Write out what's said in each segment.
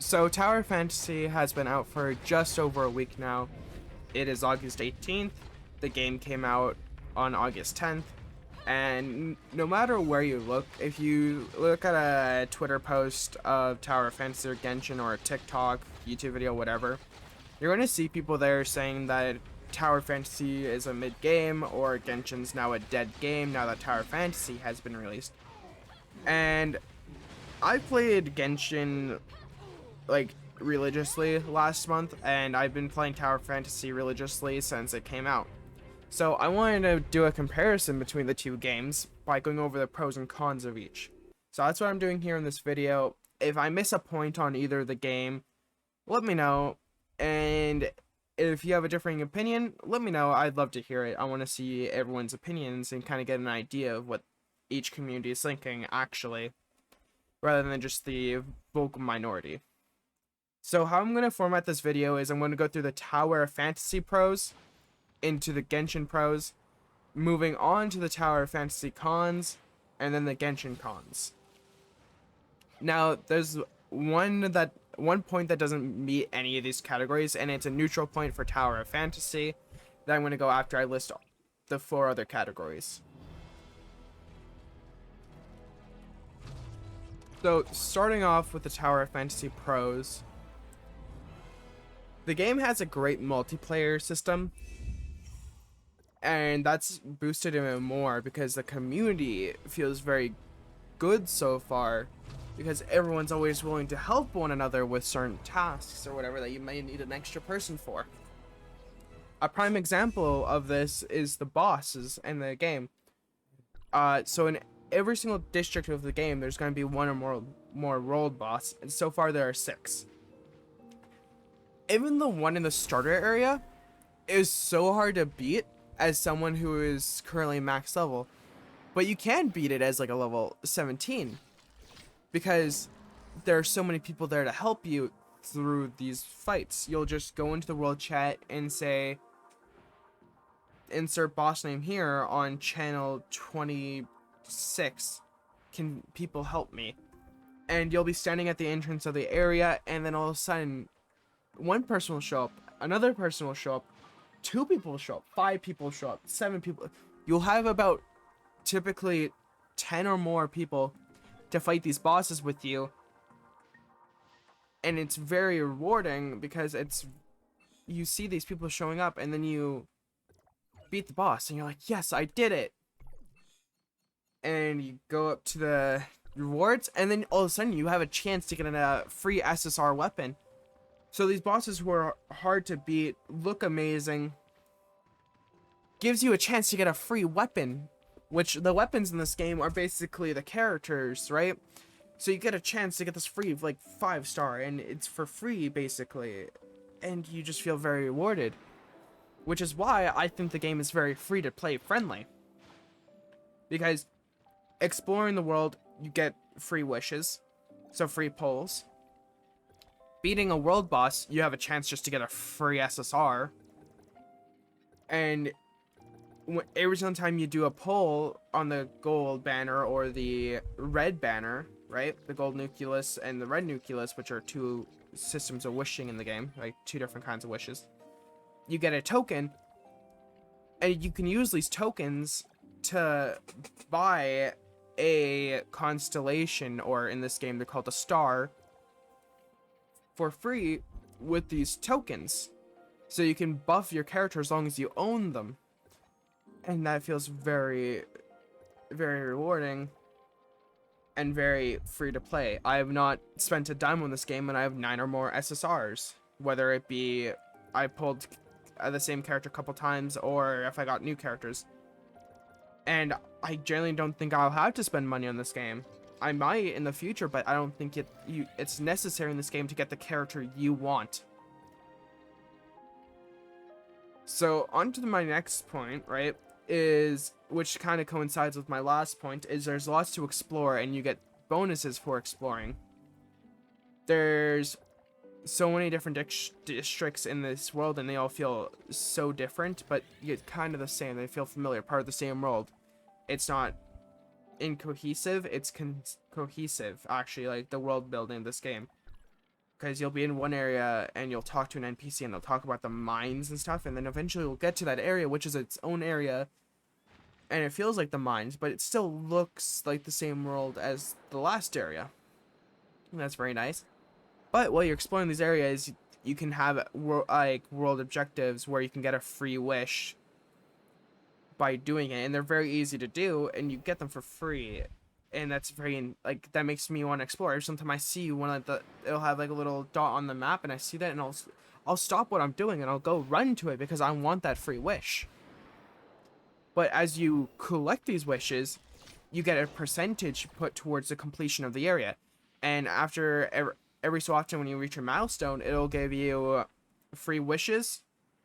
So Tower Fantasy has been out for just over a week now. It is August 18th. The game came out on August 10th. And no matter where you look, if you look at a Twitter post of Tower Fantasy or Genshin or a TikTok, YouTube video, whatever, you're going to see people there saying that Tower Fantasy is a mid-game or Genshin's now a dead game now that Tower Fantasy has been released. And I played Genshin like religiously last month, and I've been playing Tower Fantasy religiously since it came out. So I wanted to do a comparison between the two games by going over the pros and cons of each. So that's what I'm doing here in this video. If I miss a point on either of the game, let me know. And if you have a differing opinion, let me know. I'd love to hear it. I want to see everyone's opinions and kind of get an idea of what each community is thinking, actually, rather than just the vocal minority. So how I'm going to format this video is I'm going to go through the Tower Fantasy pros into the Genshin pros, moving on to the Tower Fantasy cons, and then the Genshin cons. Now, there's one point that doesn't meet any of these categories, and it's a neutral point for Tower of Fantasy that I'm going to go after I list the 4 other categories. So, starting off with the Tower of Fantasy pros, the game has a great multiplayer system, and that's boosted even more because the community feels very good so far, because everyone's always willing to help one another with certain tasks or whatever that you may need an extra person for. A prime example of this is the bosses in the game. So in every single district of the game, there's going to be one or more rolled boss, and so far there are 6. Even the one in the starter area is so hard to beat as someone who is currently max level, but you can beat it as like a level 17 because there are so many people there to help you through these fights. You'll just go into the world chat and say, insert boss name here on channel 26, can people help me? And you'll be standing at the entrance of the area, and then all of a sudden one person will show up, another person will show up, 2 people will show up, 5 people will show up, 7 people. You'll have about typically 10 or more people to fight these bosses with you, and it's very rewarding because you see these people showing up, and then you beat the boss, and you're like, yes, I did it. And you go up to the rewards, and then all of a sudden you have a chance to get a free SSR weapon. So these bosses who are hard to beat, look amazing, gives you a chance to get a free weapon, which the weapons in this game are basically the characters, right? So you get a chance to get this free, like 5-star, and it's for free basically, and you just feel very rewarded, which is why I think the game is very free to play friendly, because exploring the world, you get free wishes, so free pulls. Beating a world boss, you have a chance just to get a free SSR. And every single time you do a pull on the gold banner or the red banner, right? The gold nucleus and the red nucleus, which are 2 systems of wishing in the game, like 2 different kinds of wishes. You get a token, and you can use these tokens to buy a constellation, or in this game they're called a star, for free with these tokens, so you can buff your character as long as you own them, and that feels very, very rewarding and very free to play. I have not spent a dime on this game, and I have 9 or more SSRs, whether it be I pulled the same character a couple times or if I got new characters, and I generally don't think I'll have to spend money on this game. I might in the future, but I don't think it's necessary in this game to get the character you want. So on to my next point, right, is, which kind of coincides with my last point, is there's lots to explore and you get bonuses for exploring. There's so many different districts in this world, and they all feel so different, but yet kind of the same. They feel familiar, part of the same world. It's not incohesive, it's cohesive, actually, like the world building of this game. because you'll be in one area and you'll talk to an NPC and they'll talk about the mines and stuff, and then eventually you'll get to that area, which is its own area, and it feels like the mines, but it still looks like the same world as the last area. And that's very nice. But while you're exploring these areas, you can have world objectives where you can get a free wish by doing it, and they're very easy to do, and you get them for free. And that's very, like, that makes me want to explore. Every time I see one of the, it'll have like a little dot on the map, and I see that, and I'll stop what I'm doing and I'll go run to it because I want that free wish. But as you collect these wishes, you get a percentage put towards the completion of the area. And after every so often when you reach a milestone, it'll give you free wishes.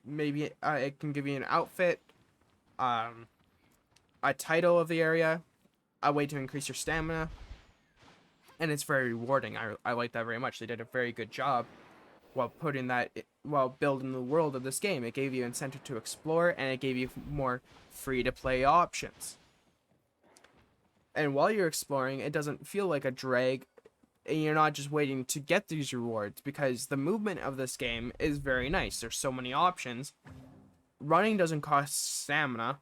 Maybe it can give you an outfit, a title of the area, a way to increase your stamina, and it's very rewarding. I like that very much. They did a very good job while building the world of this game. It gave you incentive to explore, and it gave you more free-to-play options. And while you're exploring, it doesn't feel like a drag, and you're not just waiting to get these rewards, because the movement of this game is very nice. There's so many options. Running doesn't cost stamina.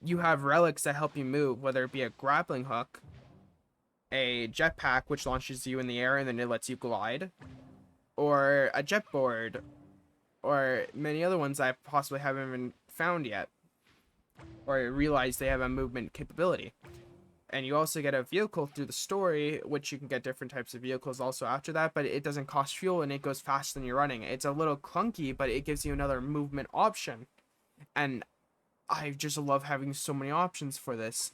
You have relics that help you move, whether it be a grappling hook, a jetpack, which launches you in the air and then it lets you glide, or a jetboard, or many other ones I possibly haven't even found yet, or realize they have a movement capability. And you also get a vehicle through the story, which you can get different types of vehicles also after that, but it doesn't cost fuel and it goes faster than you're running. It's a little clunky, but it gives you another movement option. And I just love having so many options for this.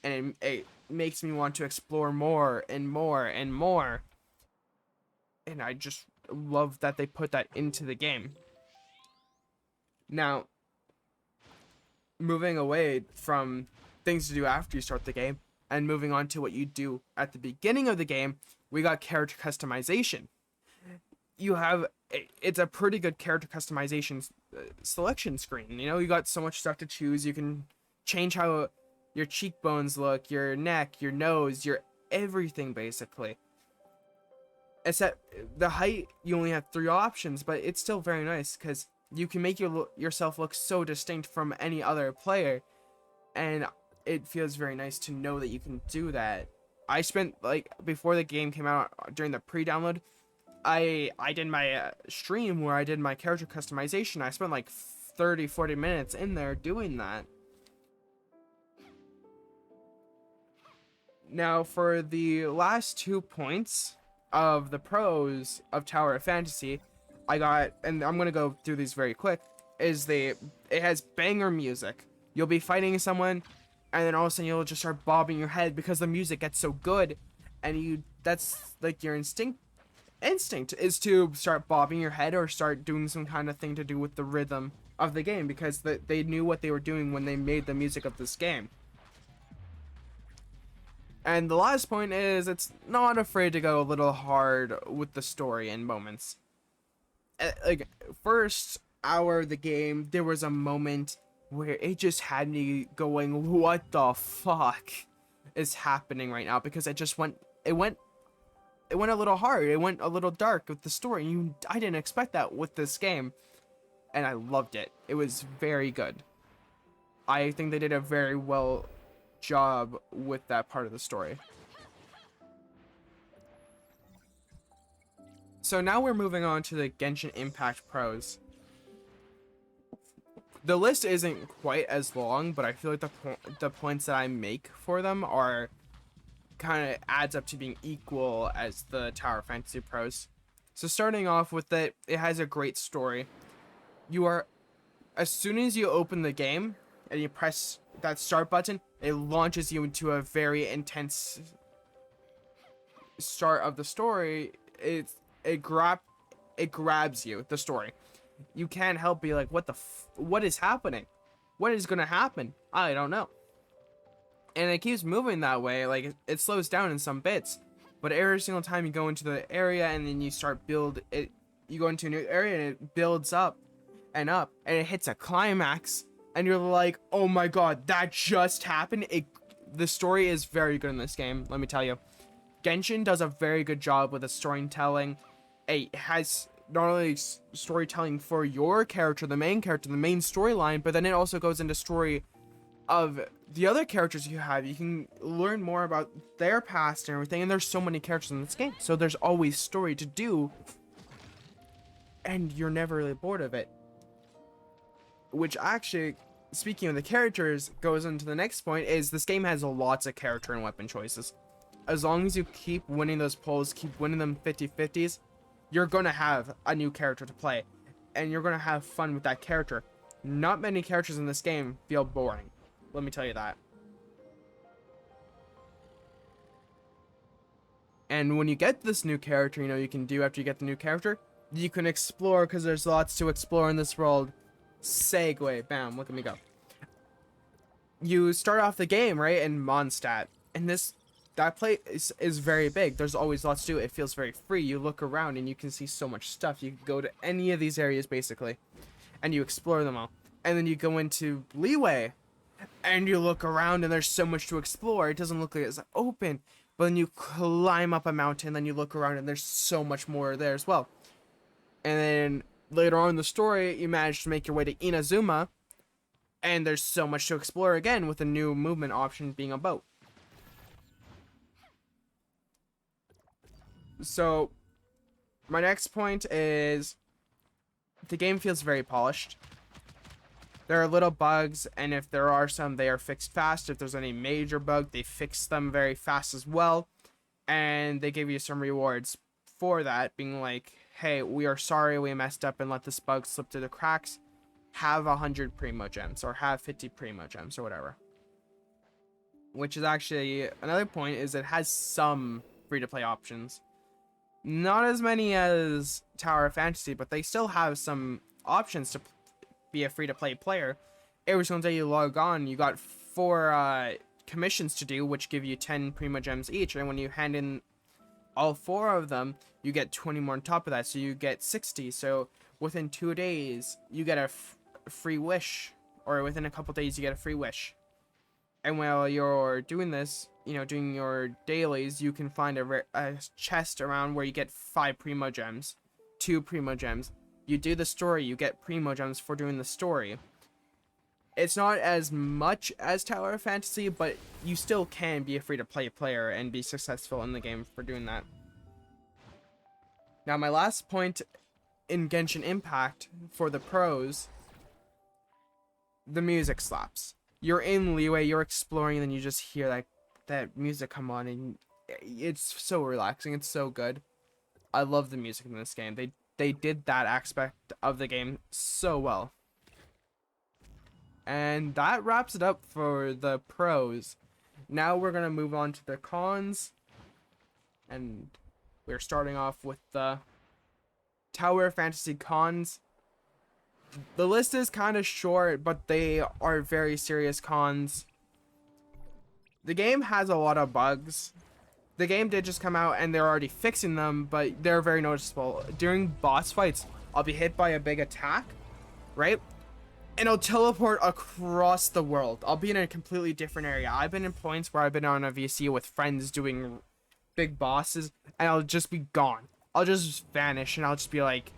And it makes me want to explore more and more and more. And I just love that they put that into the game. Now, moving away from things to do after you start the game, and moving on to what you do at the beginning of the game, we got character customization. It's a pretty good character customization selection screen. You know, you got so much stuff to choose. You can change how your cheekbones look, your neck, your nose, your everything basically. Except the height, you only have 3 options, but it's still very nice because you can make yourself look so distinct from any other player, and it feels very nice to know that you can do that. I spent, like, before the game came out, during the pre-download, I did my stream where I did my character customization. I spent like 30-40 minutes in there doing that. Now, for the last 2 points of the pros of Tower of Fantasy, I got, and I'm gonna go through these very quick, it has banger music. You'll be fighting someone, and then all of a sudden you'll just start bobbing your head because the music gets so good, and that's like your instinct is to start bobbing your head or start doing some kind of thing to do with the rhythm of the game, because they knew what they were doing when they made the music of this game. And the last point is, it's not afraid to go a little hard with the story in moments. Like, first hour of the game, there was a moment where it just had me going, what the fuck is happening right now? Because it went a little hard. It went a little dark with the story. I didn't expect that with this game, and I loved it. It was very good. I think they did a very well job with that part of the story. So now we're moving on to the Genshin Impact pros. The list isn't quite as long, but I feel like the points that I make for them are kind of adds up to being equal as the Tower Fantasy pros. So starting off with it has a great story. As soon as you open the game and you press that start button, it launches you into a very intense start of the story. It grabs you, the story. You can't help be like, what is happening? What is gonna happen? I don't know. And it keeps moving that way. Like, it slows down in some bits, but every single time you go into the area and then you you go into a new area and it builds up and it hits a climax, and you're like, oh my god, that just happened. The story is very good in this game, let me tell you. Genshin does a very good job with the storytelling. it has not only storytelling for your character, the main storyline, but then it also goes into story of the other characters you have. You can learn more about their past and everything, and there's so many characters in this game, so there's always story to do, and you're never really bored of it. Which actually, speaking of the characters, goes into the next point, is this game has lots of character and weapon choices. As long as you keep winning those polls, keep winning them 50-50s, you're gonna have a new character to play, and you're gonna have fun with that character. Not many characters in this game feel boring, let me tell you that. And when you get this new character, you can do after you get the new character, you can explore, because there's lots to explore in this world. Segue, bam, look at me go. You start off the game, right, in Mondstadt, and that place is very big. There's always lots to do. It feels very free. You look around and you can see so much stuff. You can go to any of these areas basically, and you explore them all. And then you go into Leeway, and you look around, and there's so much to explore. It doesn't look like it's open, but then you climb up a mountain, then you look around, and there's so much more there as well. And then later on in the story, you manage to make your way to Inazuma, and there's so much to explore again, with a new movement option being a boat. So, my next point is the game feels very polished. There are little bugs, and if there are some, they are fixed fast. If there's any major bug, they fix them very fast as well. And they give you some rewards for that, being like, hey, we are sorry we messed up and let this bug slip through the cracks. Have 100 Primo Gems, or have 50 Primo Gems, or whatever. Which is actually, another point is it has some free-to-play options. Not as many as Tower of Fantasy, but they still have some options to be a free-to-play player. Every single day you log on, you got 4 commissions to do, which give you 10 Primo Gems each, and when you hand in all 4 of them, you get 20 more on top of that, so you get 60. So within 2 days, you get a free wish, or within a couple days, you get a free wish. And while you're doing this, doing your dailies, you can find a chest around where you get 5 Primo Gems, 2 Primo Gems. You do the story, you get Primo Gems for doing the story. It's not as much as Tower of Fantasy, but you still can be a free-to-play player and be successful in the game for doing that. Now, my last point in Genshin Impact for the pros, the music slaps. You're in Leeway, you're exploring, and then you just hear that music come on, and it's so relaxing. It's so good. I love the music in this game. They did that aspect of the game so well. And that wraps it up for the pros. Now we're going to move on to the cons. And we're starting off with the Tower of Fantasy cons. The list is kind of short, but they are very serious cons. The game has a lot of bugs. The game did just come out and they're already fixing them, but they're very noticeable. During boss fights, I'll be hit by a big attack, right? And I'll teleport across the world. I'll be in a completely different area. I've been in points where I've been on a VC with friends doing big bosses, and I'll just be gone. I'll just vanish, and I'll just be like,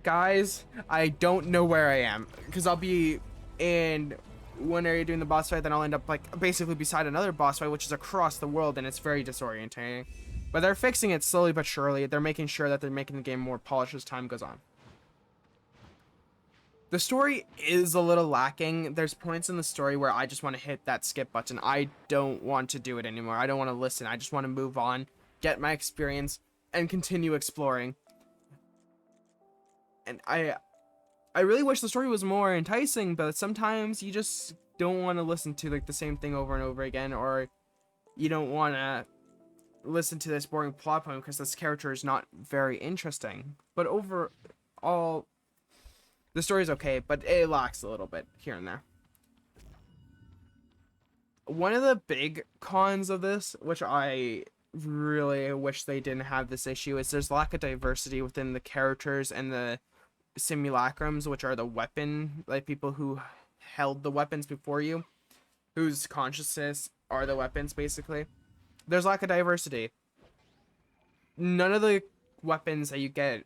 guys, I don't know where I am. Because I'll be in one area doing the boss fight, then I'll end up basically beside another boss fight, which is across the world, and it's very disorientating. But they're fixing it slowly but surely. They're making sure that they're making the game more polished as time goes on. The story is a little lacking. There's points in the story where I just want to hit that skip button. I don't want to do it anymore. I don't want to listen. I just want to move on, get my experience, and continue exploring. And I really wish the story was more enticing, but sometimes you just don't want to listen to the same thing over and over again, or you don't want to listen to this boring plot point because this character is not very interesting. But overall, the story's okay, but it lacks a little bit here and there. One of the big cons of this, which I really wish they didn't have this issue, is there's lack of diversity within the characters and the simulacrums, which are the weapon, people who held the weapons before you, whose consciousness are the weapons, basically. There's lack of diversity. None of the weapons that you get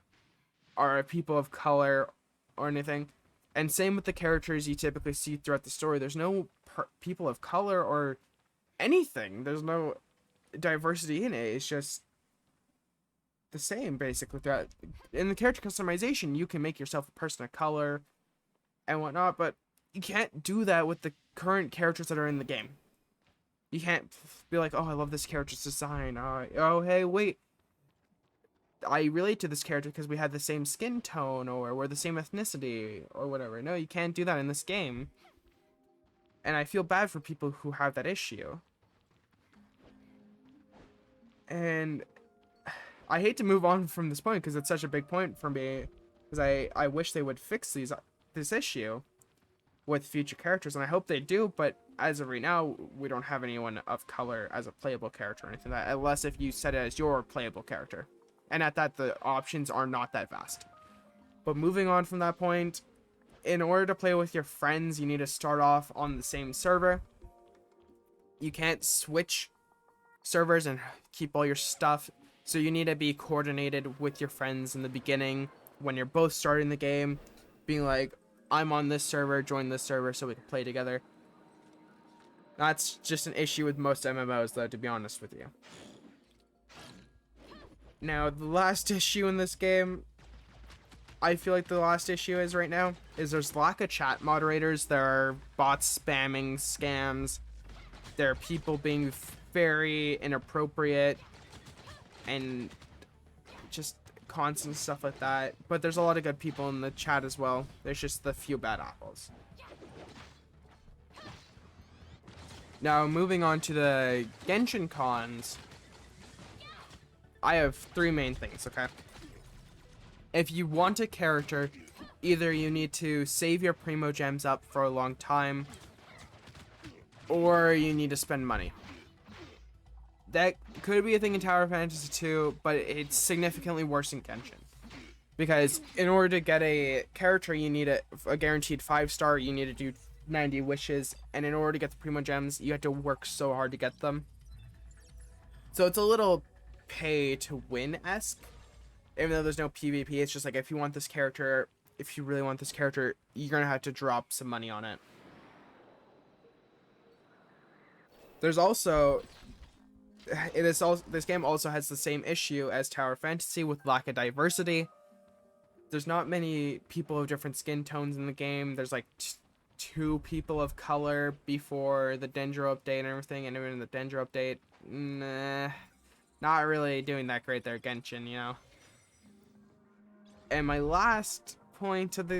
are people of color or anything. And same with the characters you typically see throughout the story. There's no people of color or anything. There's no diversity in it. It's just the same basically throughout. In the character customization, you can make yourself a person of color and whatnot, but you can't do that with the current characters that are in the game. You can't be like, oh, I love this character's design. Oh, hey, wait. I relate to this character because we had the same skin tone or we're the same ethnicity or whatever. No, you can't do that in this game. And I feel bad for people who have that issue. And I hate to move on from this point because it's such a big point for me. Because I wish they would fix this issue with future characters, and I hope they do, but as of right now, we don't have anyone of color as a playable character or anything like that, unless if you set it as your playable character. And at that, the options are not that vast. But moving on from that point, in order to play with your friends, you need to start off on the same server. You can't switch servers and keep all your stuff, so you need to be coordinated with your friends in the beginning when you're both starting the game, being like, I'm on this server, join this server so we can play together. That's just an issue with most MMOs, though, to be honest with you. Now, the last issue in this game, I feel like the last issue is right now, is there's lack of chat moderators. There are bots spamming scams. There are people being very inappropriate and just constant stuff like that. But there's a lot of good people in the chat as well. There's just the few bad apples. Now, moving on to the Genshin cons, I have three main things, okay? If you want a character, either you need to save your Primo Gems up for a long time, or you need to spend money. That could be a thing in Tower of Fantasy 2, but it's significantly worse in Genshin. Because in order to get a character, you need a guaranteed 5-star, you need to do 90 wishes, and in order to get the Primo Gems, you have to work so hard to get them. So it's a little pay-to-win-esque. Even though there's no PvP, it's just like, if you want this character, if you really want this character, you're gonna have to drop some money on it. There's also... This game also has the same issue as Tower Fantasy with lack of diversity. There's not many people of different skin tones in the game. There's like 2 people of color before the Dendro update and everything, and even in the Dendro update, nah, not really doing that great there, Genshin, you know. And my last point of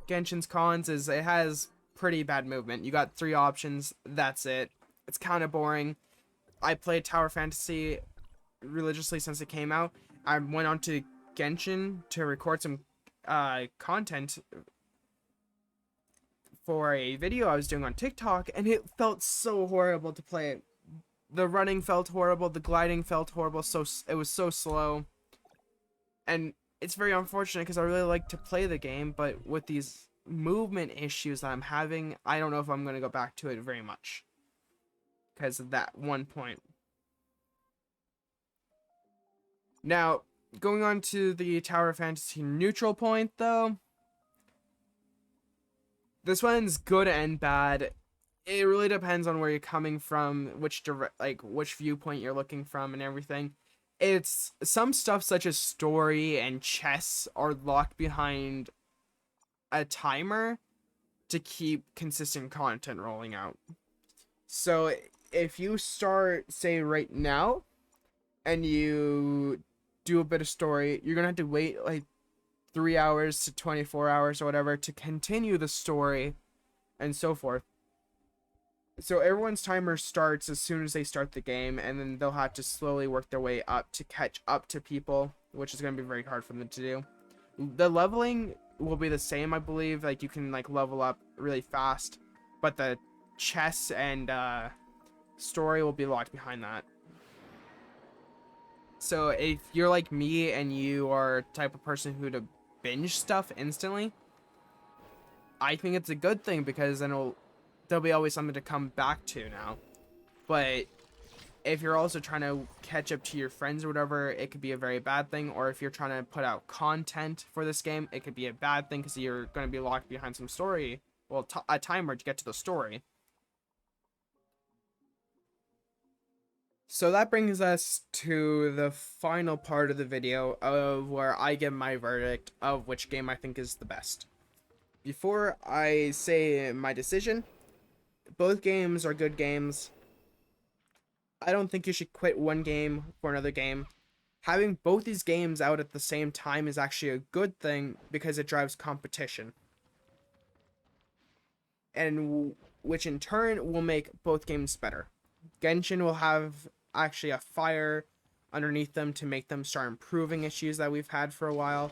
Genshin's cons is it has pretty bad movement. You got 3 options, that's it. It's kind of boring. I played Tower Fantasy religiously since it came out. I went on to Genshin to record some content for a video I was doing on TikTok, and it felt so horrible to play it. The running felt horrible, the gliding felt horrible, so it was so slow. And it's very unfortunate because I really like to play the game, but with these movement issues that I'm having, I don't know if I'm going to go back to it very much. Because of that one point. Now, going on to the Tower Fantasy neutral point, though. This one's good and bad. It really depends on where you're coming from, which viewpoint you're looking from, and everything. It's some stuff such as story and chess are locked behind a timer to keep consistent content rolling out. So if you start, say, right now, and you do a bit of story, you're gonna have to wait like 3 hours to 24 hours or whatever to continue the story and so forth. So everyone's timer starts as soon as they start the game, and then they'll have to slowly work their way up to catch up to people, which is going to be very hard for them to do. The leveling will be the same, I believe. Like, you can like level up really fast, but the chess and story will be locked behind that. So if you're like me and you are the type of person who to binge stuff instantly, I think it's a good thing, because then there'll be always something to come back to now. But if you're also trying to catch up to your friends or whatever, it could be a very bad thing. Or if you're trying to put out content for this game, it could be a bad thing because you're going to be locked behind some story. Well, a timer to get to the story. So that brings us to the final part of the video of where I give my verdict of which game I think is the best. Before I say my decision, both games are good games. I don't think you should quit one game for another game. Having both these games out at the same time is actually a good thing because it drives competition. And which in turn will make both games better. Genshin will have actually a fire underneath them to make them start improving issues that we've had for a while.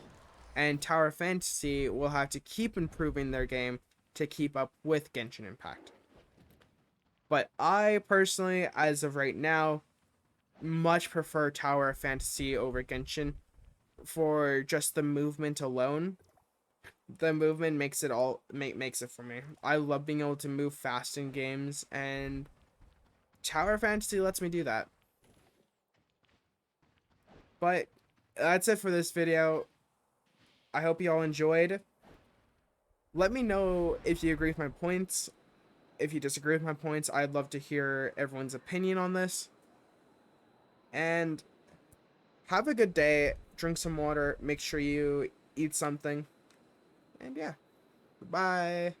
And Tower Fantasy will have to keep improving their game to keep up with Genshin Impact. But I personally, as of right now, much prefer Tower Fantasy over Genshin for just the movement alone. The movement makes it makes it for me. I love being able to move fast in games, and Tower Fantasy lets me do that. But that's it for this video. I hope you all enjoyed. Let me know if you agree with my points. If you disagree with my points, I'd love to hear everyone's opinion on this. And have a good day. Drink some water. Make sure you eat something. And yeah. Bye.